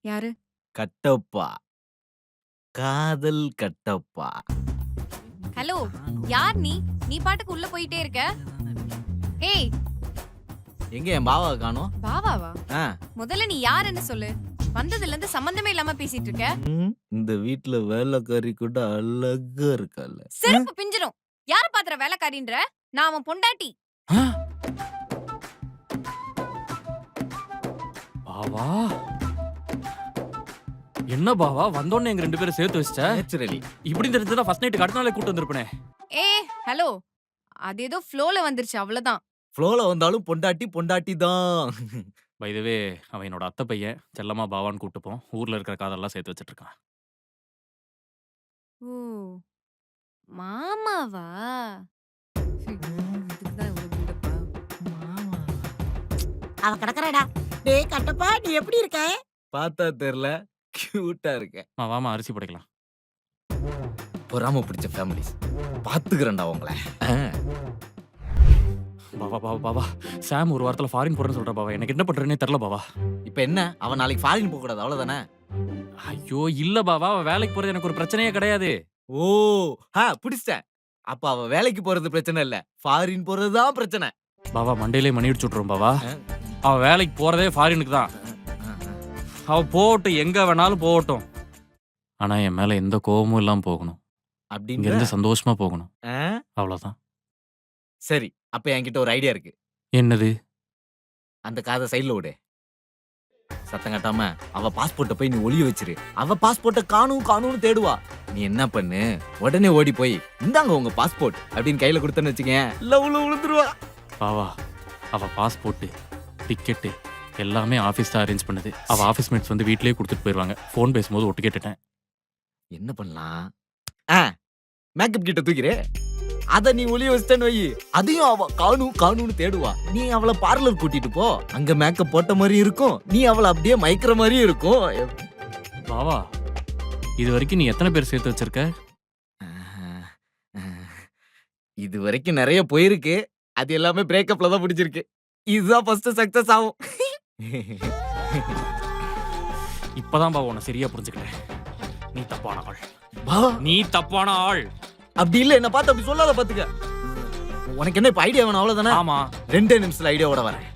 யாரு? கட்டப்பா. காதல் கட்டப்பா. ஹலோ, யார் நீ? நீ பாட்டுக்கு உள்ள போயிட்டே இருக்க. ஏய், எங்க என் பாவாவை காணோம்? பாவாவா? ஆ, முதல்ல நீ யாருன்னு சொல்லு. வந்ததுல இருந்து சம்பந்தமே இல்லாம பேசிட்டு இருக்க. இந்த வீட்ல வேலைக்காரி கூட அழகா இருக்கால. செருப்பு பிஞ்சிரும். யார பாத்துற வேலைக்காரின்ற? நான் அவன் பொண்டாட்டி. பாவா என்ன பாவா வந்தோடனே எங்க 2 பேரும் சேர்த்து வச்சிட்ட. நேச்சுரலி. இப்படி தெரிஞ்சதா ஃபர்ஸ்ட் நைட்டுக்கு அடுத்த நாளே கூட்டு வந்திருப்பனே. ஏய், ஹலோ. அது ஏதோ ஃப்ளோல வந்துருச்சு அவ்வளவுதான். ஃப்ளோல வந்தாலும் பொண்டாட்டி தான். பை தி வே அவன் என்னோட அத்தை பையன் செல்லமா பாவான்னு கூப்பிட்டுப்போம். ஊர்ல இருக்கிற காதெல்லாம் சேர்த்து வச்சிட்டு இருக்கான். ஓ, மாமாவா? இதுக்குதான் இவ்வளவு build-up-ஆ? அவ கிடக்குறடா. டேய் கட்டப்பா, நீ எப்படி இருக்க? பார்த்தா தெரியல, கியூட்டா இருக்க. வாமா அரிசி படைக்கலாம். பொறாம பிடிச்ச ஃபேமிலிஸ். பாத்துக்கிறேன்டா உங்கள. பாவா பாவா பாவா சாம் ஒரு வாரத்துல ஃபாரின் போறேன்னு சொல்றா பாவா. எனக்கு என்ன பண்றேன்னே தெரியல பாவா. இப்ப என்ன, அவன் நாளைக்கு ஃபாரின் போக கூடாது அவ்வளவுதானே? ஐயோ இல்ல பாவா, அவ வேலைக்கு போறது எனக்கு ஒரு பிரச்சனையே கிடையாது. ஓ, பிடிச்சிட்டேன். அப்ப அவ வேலைக்கு போறது பிரச்சனை இல்ல, ஃபாரின் போறதுதான் பிரச்சனை. பாவா மண்டையிலே மணி அடிச்சு விட்டுரும் பாவா. அவ வேலைக்கு போறதே ஃபாரினுக்கு தான். அவ போகட்டும், எங்க வேணாலும் போகட்டும். ஆனா என் மேல எந்த கோபமும் இல்லாம போகணும். இங்க அப்படிங்கிற. இருந்து சந்தோஷமா போகணும். அவ்வளவுதான். சரி, அப்ப என்கிட்ட ஒரு ஐடியா இருக்கு. என்னது? அந்த காதை சைடுல விடு. சத்தம் கட்டாம அவ பாஸ்போர்ட்ட போய் நீ ஒளிய வச்சிரு. அவ பாஸ்போர்ட்ட காணும்னு தேடுவா. நீ என்ன பண்ணு, உடனே ஓடி போய் இந்தாங்க உங்க பாஸ்போர்ட் அப்படின்னு கையில கொடுத்தேன்னு வச்சுக்கேன், லவ்ல விழுந்துருவா. பாவா அவ பாஸ்போர்ட் டிக்கெட்டு எல்லாமே ஆஃபீஸ் தான் அரேஞ்ச் பண்ணுது. அவ ஆஃபீஸ் மேட்ஸ் வந்து வீட்லயே கொடுத்துட்டு போயிருவாங்க. ஃபோன் பேசும்போது ஒட்டு கேட்டுட்டேன். என்ன பண்ணலாம்? மேக்கப் கிட்ட தூக்கிரு. அத நீ ஒளிய வச்சிட்டேன்னு வை, அதையும் அவ காணும்னு தேடுவா. நீ அவளை பார்லர் கூட்டிட்டு போ, அங்க மேக்கப் போட்ட மாதிரி இருக்கும், நீ அவளை அப்படியே மயக்கிற மாதிரியும் இருக்கும். பாவா இது வரைக்கும் நீ எத்தனை பேர் சேர்த்து வச்சிருக்க? இது வரைக்கும் நிறைய போயிருக்கு, அது எல்லாமே பிரேக்கப்ல தான் பிடிச்சிருக்கு. இதுதான் ஃபர்ஸ்ட் சக்சஸ் ஆகும். இப்பதான் பாவா உன்னை சரியா புரிஞ்சுக்கல. நீ தப்பான ஆள். வா. நீ தப்பான ஆள். அப்படி இல்ல, என்ன பார்த்து அப்படி சொல்லாத பாத்துக்க. உனக்கு என்ன இப்ப ஐடியா வேணும் அவ்வளவுதானே? ஆமா 2 நிமிஷத்துல ஐடியாவோட வரேன்.